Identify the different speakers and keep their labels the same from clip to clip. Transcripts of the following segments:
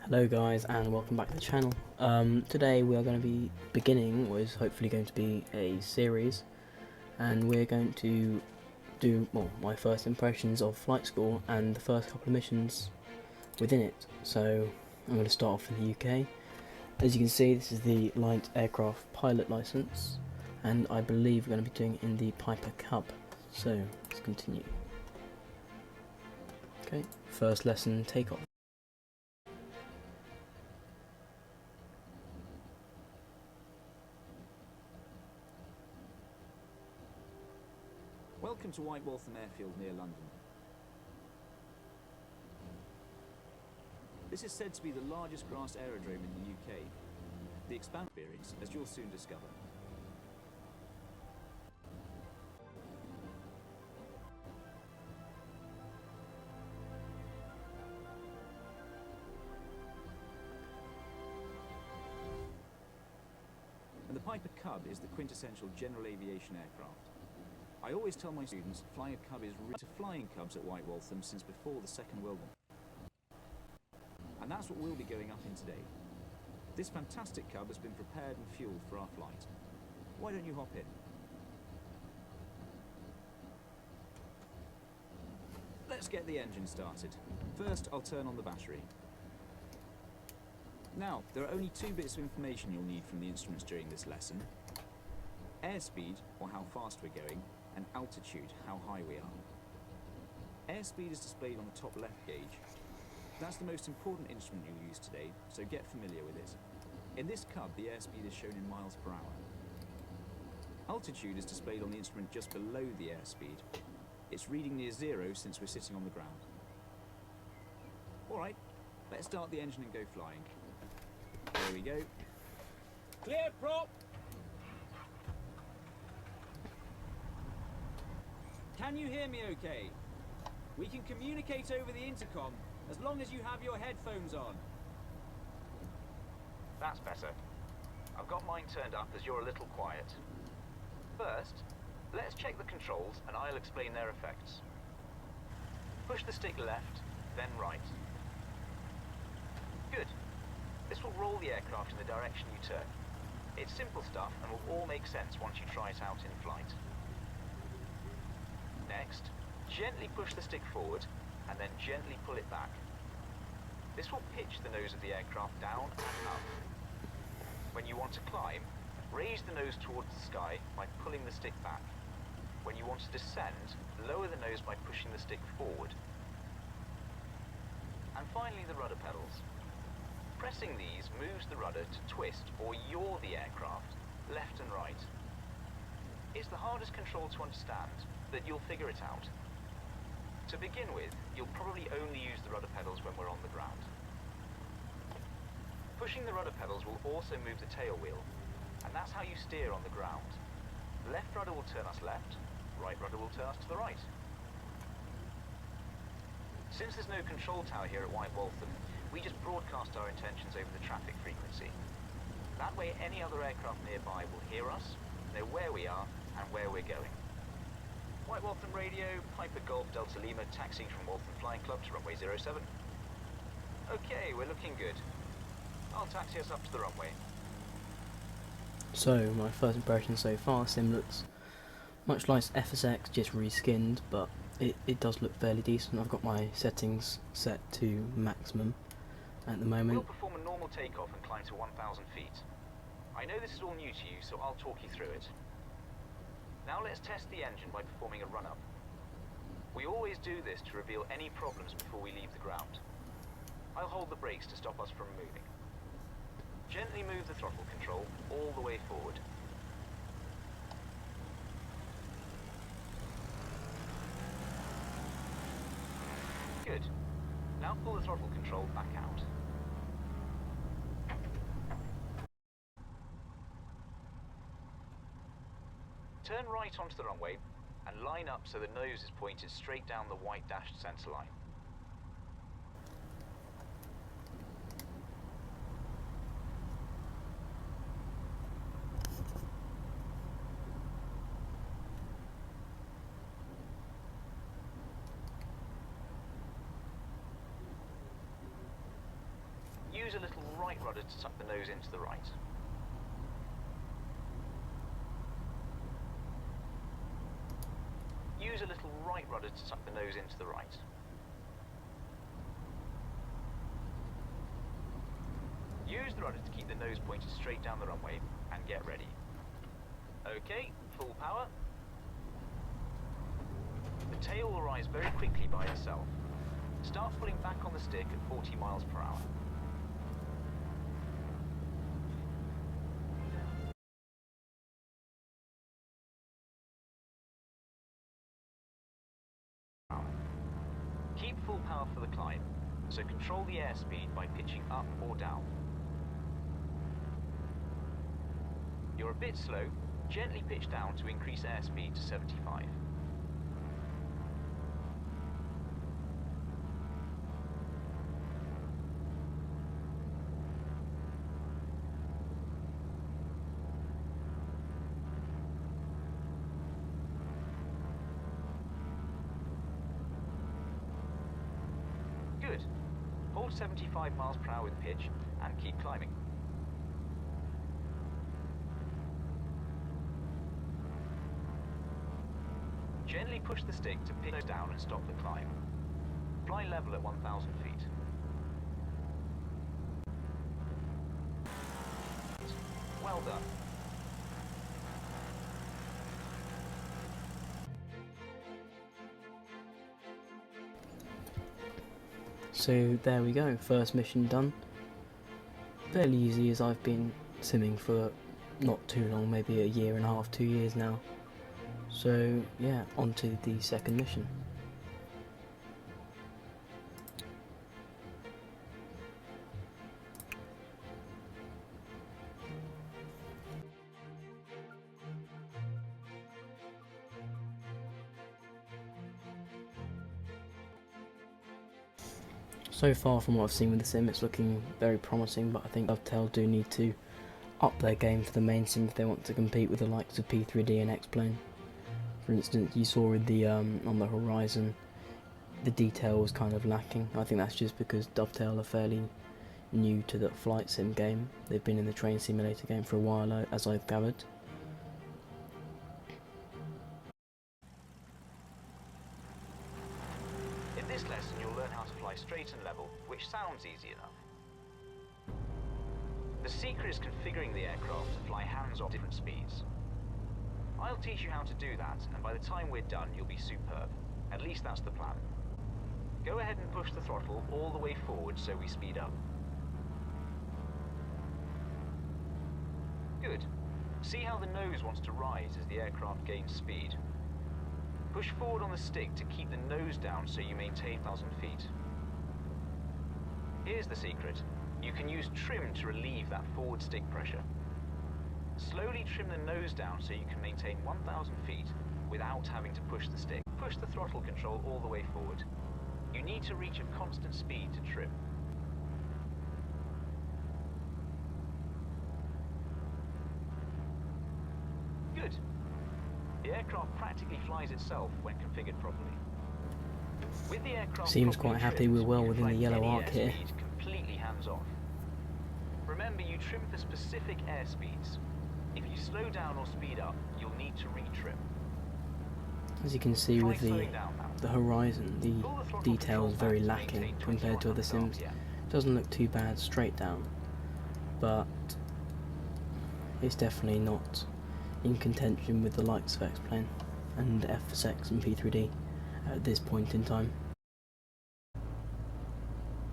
Speaker 1: Hello guys and welcome back to the channel. Today we are going to be beginning what is hopefully going to be a series, and we're going to do my first impressions of flight school and the first couple of missions within it. So I'm going to start off in the UK. As you can see, this is the light aircraft pilot license, and I believe we're going to be doing it in the Piper Cub. So let's continue. Okay, first lesson, takeoff.
Speaker 2: Welcome to White Waltham Airfield near London. This is said to be the largest grass aerodrome in the UK. The experience, as you'll soon discover. And the Piper Cub is the quintessential general aviation aircraft. I always tell my students flying a Cub is rooted to flying Cubs at White Waltham since before the Second World War. And that's what we'll be going up in today. This fantastic Cub has been prepared and fueled for our flight. Why don't you hop in? Let's get the engine started. First, I'll turn on the battery. Now, there are only two bits of information you'll need from the instruments during this lesson. Airspeed, or how fast we're going, and altitude, how high we are. Airspeed is displayed on the top left gauge. That's the most important instrument you'll use today, so get familiar with it. In this Cub, the airspeed is shown in miles per hour. Altitude is displayed on the instrument just below the airspeed. It's reading near zero since we're sitting on the ground. Alright, let's start the engine and go flying. There we go. Clear prop! Can you hear me okay? We can communicate over the intercom as long as you have your headphones on.
Speaker 3: That's better. I've got mine turned up as you're a little quiet. First, let's check the controls and I'll explain their effects. Push the stick left, then right. Good. This will roll the aircraft in the direction you turn. It's simple stuff and will all make sense once you try it out in flight. Next, gently push the stick forward and then gently pull it back. This will pitch the nose of the aircraft down and up. When you want to climb, raise the nose towards the sky by pulling the stick back. When you want to descend, lower the nose by pushing the stick forward. And finally, the rudder pedals. Pressing these moves the rudder to twist or yaw the aircraft left and right. It's the hardest control to understand, but you'll figure it out. To begin with, you'll probably only use the rudder pedals when we're on the ground. Pushing the rudder pedals will also move the tail wheel, and that's how you steer on the ground. Left rudder will turn us left, right rudder will turn us to the right. Since there's no control tower here at White Waltham, we just broadcast our intentions over the traffic frequency. That way any other aircraft nearby will hear us, know where we are, and where we're going. White Waltham Radio, Piper Golf Delta Lima, taxiing from Waltham Flying Club to runway 07. Okay, we're looking good. I'll taxi us up to the runway.
Speaker 1: So my first impression so far, sim looks much like FSX, just reskinned, but it does look fairly decent. I've got my settings set to maximum at the moment.
Speaker 3: We'll perform a normal takeoff and climb to 1,000 feet. I know this is all new to you, so I'll talk you through it. Now let's test the engine by performing a run-up. We always do this to reveal any problems before we leave the ground. I'll hold the brakes to stop us from moving. Gently move the throttle control all the way forward. Good. Now pull the throttle control back out. Turn right onto the runway and line up so the nose is pointed straight down the white dashed centre line. Use a little right rudder to tuck the nose into the right. Use a little right rudder to tuck the nose into the right. Use the rudder to keep the nose pointed straight down the runway and get ready. Okay, full power. The tail will rise very quickly by itself. Start pulling back on the stick at 40 miles per hour. Keep full power for the climb, so control the airspeed by pitching up or down. You're a bit slow, gently pitch down to increase airspeed to 75. Good. Hold 75 miles per hour with pitch and keep climbing. Gently push the stick to pitch down and stop the climb. Fly level at 1,000 feet. Well done.
Speaker 1: So there we go, first mission done. Fairly easy, as I've been simming for not too long, maybe a year and a half, 2 years now. So yeah, on to the second mission. So far from what I've seen with the sim, it's looking very promising, but I think Dovetail do need to up their game for the main sim if they want to compete with the likes of P3D and X-Plane. For instance, you saw with the on the horizon, the detail was kind of lacking. I think that's just because Dovetail are fairly new to the flight sim game. They've been in the train simulator game for a while, as I've gathered.
Speaker 3: In this lesson, you'll learn how to fly straight and level, which sounds easy enough. The secret is configuring the aircraft to fly hands-off different speeds. I'll teach you how to do that, and by the time we're done, you'll be superb. At least that's the plan. Go ahead and push the throttle all the way forward so we speed up. Good. See how the nose wants to rise as the aircraft gains speed. Push forward on the stick to keep the nose down so you maintain 1,000 feet. Here's the secret. You can use trim to relieve that forward stick pressure. Slowly trim the nose down so you can maintain 1,000 feet without having to push the stick. Push the throttle control all the way forward. You need to reach a constant speed to trim. Good. The aircraft practically flies itself when configured properly. With the aircraft
Speaker 1: Seems quite happy we're well within the yellow arc here.
Speaker 3: Completely hands off. Remember, you trim for specific airspeeds. If you slow down or speed up, you'll need to retrim.
Speaker 1: As you can see with the horizon, the detail is very lacking compared to other sims. Doesn't look too bad straight down, but it's definitely not in contention with the likes of X-Plane and F6 and P3D at this point in time.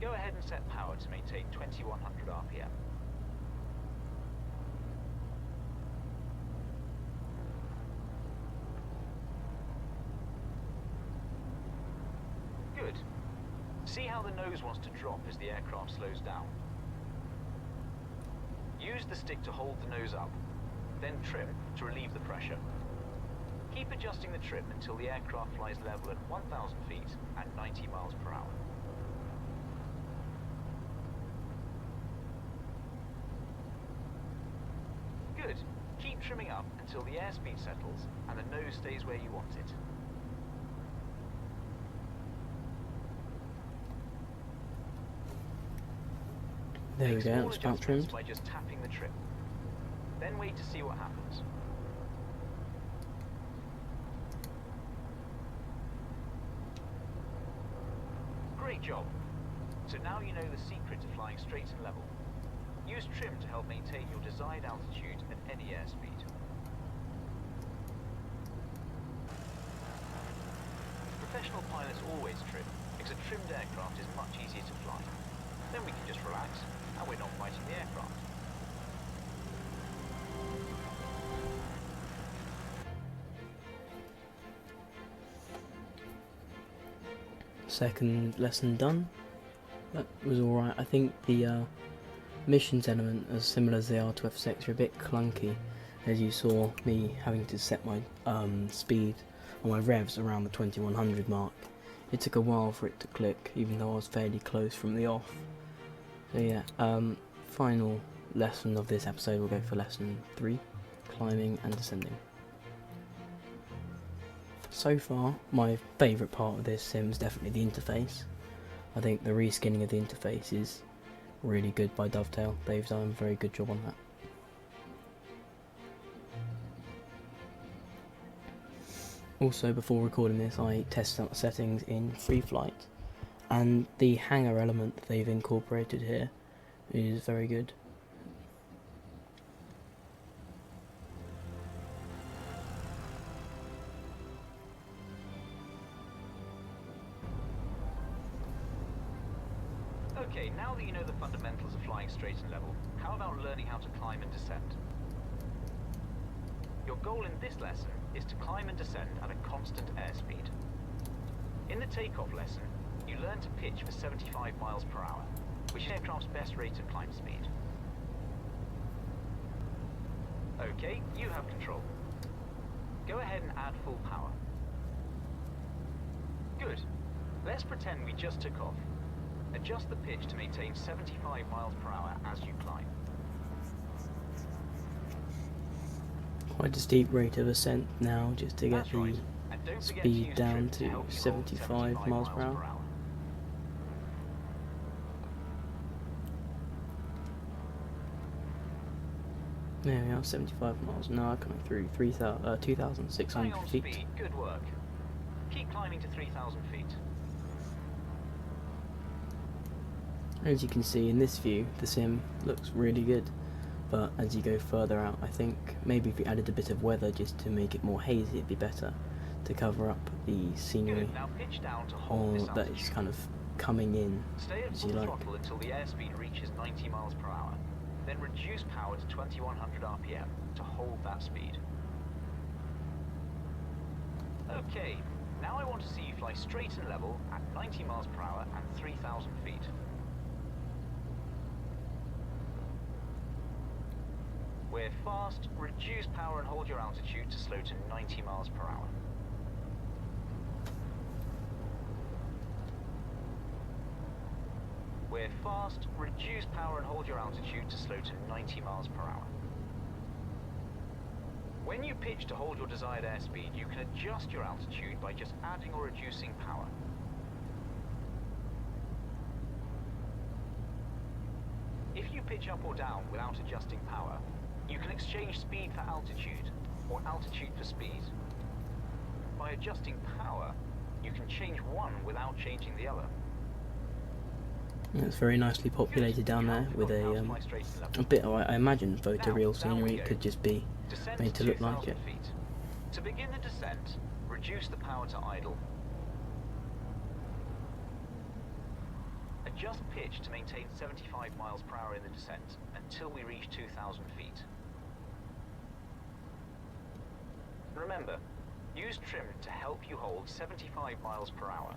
Speaker 3: Go ahead and set power to maintain 2100 RPM. Good. See how the nose wants to drop as the aircraft slows down. Use the stick to hold the nose up, then trim to relieve the pressure. Keep adjusting the trim until the aircraft flies level at 1,000 feet at 90 miles per hour. Good. Keep trimming up until the airspeed settles and the nose stays where you want it.
Speaker 1: There we
Speaker 3: Make
Speaker 1: go,
Speaker 3: small
Speaker 1: that's about
Speaker 3: adjustments
Speaker 1: trimmed.
Speaker 3: by just tapping the trim. Then wait to see what happens. Great job. So now you know the secret to flying straight and level. Use trim to help maintain your desired altitude at any airspeed. Professional pilots always trim, because a trimmed aircraft is much easier to fly. Then we can just relax, and we're not fighting the aircraft.
Speaker 1: Second lesson done. That was alright. I think the missions element, as similar as they are to F6, are a bit clunky, as you saw me having to set my speed or my revs around the 2100 mark. It took a while for it to click, even though I was fairly close from the off. So yeah, final lesson of this episode, we'll go for lesson 3, climbing and descending. So far, my favourite part of this sim is definitely the interface. I think the reskinning of the interface is really good by Dovetail. They've done a very good job on that. Also, before recording this, I tested out the settings in free flight, and the hangar element that they've incorporated here is very good.
Speaker 3: Okay, now that you know the fundamentals of flying straight and level, how about learning how to climb and descend? Your goal in this lesson is to climb and descend at a constant airspeed. In the takeoff lesson, you learn to pitch for 75 miles per hour, which is aircraft's best rate of climb speed. Okay, you have control. Go ahead and add full power. Good. Let's pretend we just took off. Adjust the pitch to maintain 75 miles per hour as you climb.
Speaker 1: Quite a steep rate of ascent now, just to get
Speaker 3: That's right.
Speaker 1: the
Speaker 3: And don't forget
Speaker 1: speed
Speaker 3: use
Speaker 1: down
Speaker 3: trim
Speaker 1: to
Speaker 3: help you hold
Speaker 1: 75 miles per hour. There we are, 75 miles an hour coming through 2,600
Speaker 3: Hang on
Speaker 1: feet.
Speaker 3: speed, good work. Keep climbing to 3,000 feet.
Speaker 1: As you can see in this view, the sim looks really good, but as you go further out, I think maybe if we added a bit of weather just to make it more hazy, it'd be better to cover up the scenery
Speaker 3: Good, now pitch down to hold
Speaker 1: or
Speaker 3: this
Speaker 1: that
Speaker 3: altitude.
Speaker 1: is kind of coming in
Speaker 3: Stay at
Speaker 1: as
Speaker 3: full
Speaker 1: you like.
Speaker 3: throttle until the airspeed reaches 90 miles per hour. Then reduce power to 2100 RPM to hold that speed. Okay, now I want to see you fly straight and level at 90 miles per hour and 3,000 feet. We're fast, reduce power and hold your altitude to slow to 90 miles per hour. We're fast, reduce power and hold your altitude to slow to 90 miles per hour. When you pitch to hold your desired airspeed, you can adjust your altitude by just adding or reducing power. If you pitch up or down without adjusting power, you can exchange speed for altitude, or altitude for speed. By adjusting power, you can change one without changing the other.
Speaker 1: It's very nicely populated down there with a bit of, I imagine, photoreal scenery. It could just be
Speaker 3: Descend
Speaker 1: made to look like
Speaker 3: 2,000
Speaker 1: it.
Speaker 3: feet. To begin the descent, reduce the power to idle. Adjust pitch to maintain 75 miles per hour in the descent until we reach 2,000 feet. Remember, use trim to help you hold 75 miles per hour.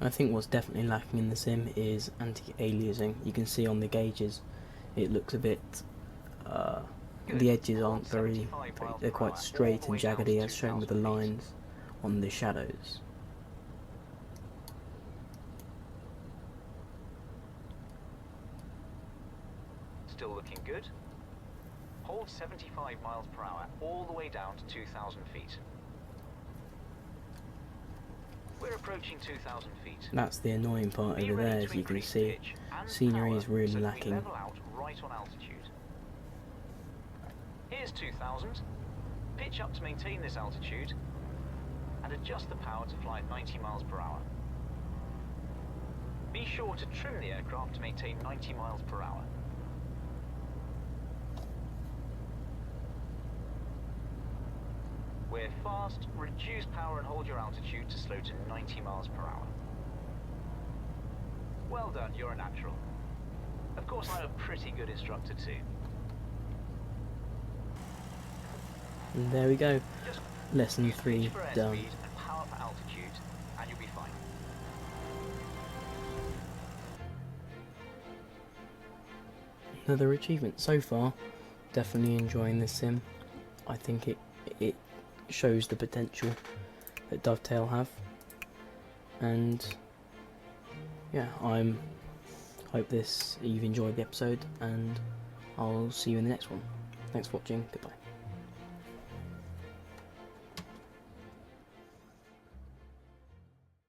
Speaker 1: I think what's definitely lacking in the sim is anti-aliasing. You can see on the gauges it looks a bit, the edges aren't very, they're quite straight and jaggedy as shown with the lines on the shadows.
Speaker 3: Still looking good? Hold 75 miles per hour all the way down to 2,000 feet. we're approaching 2,000 feet,
Speaker 1: That's the annoying part
Speaker 3: be
Speaker 1: over
Speaker 3: ready
Speaker 1: there,
Speaker 3: to
Speaker 1: as you can
Speaker 3: increase
Speaker 1: see.
Speaker 3: pitch and
Speaker 1: Scenery
Speaker 3: power
Speaker 1: is really
Speaker 3: so that we
Speaker 1: lacking.
Speaker 3: level out right on altitude. Here's 2,000. Pitch up to maintain this altitude, and adjust the power to fly at 90 miles per hour. Be sure to trim the aircraft to maintain 90 miles per hour. We're fast, reduce power and hold your altitude to slow to 90 miles per hour. Well done, you're a natural. Of course, I'm a pretty good instructor too.
Speaker 1: And there we go.
Speaker 3: Just
Speaker 1: Lesson
Speaker 3: use
Speaker 1: 3
Speaker 3: pitch for
Speaker 1: done.
Speaker 3: airspeed and power for altitude, and you'll be fine.
Speaker 1: Another achievement so far. Definitely enjoying this sim. I think it shows the potential that Dovetail have, and yeah, hope you've enjoyed the episode, and I'll see you in the next one. Thanks for watching. Goodbye.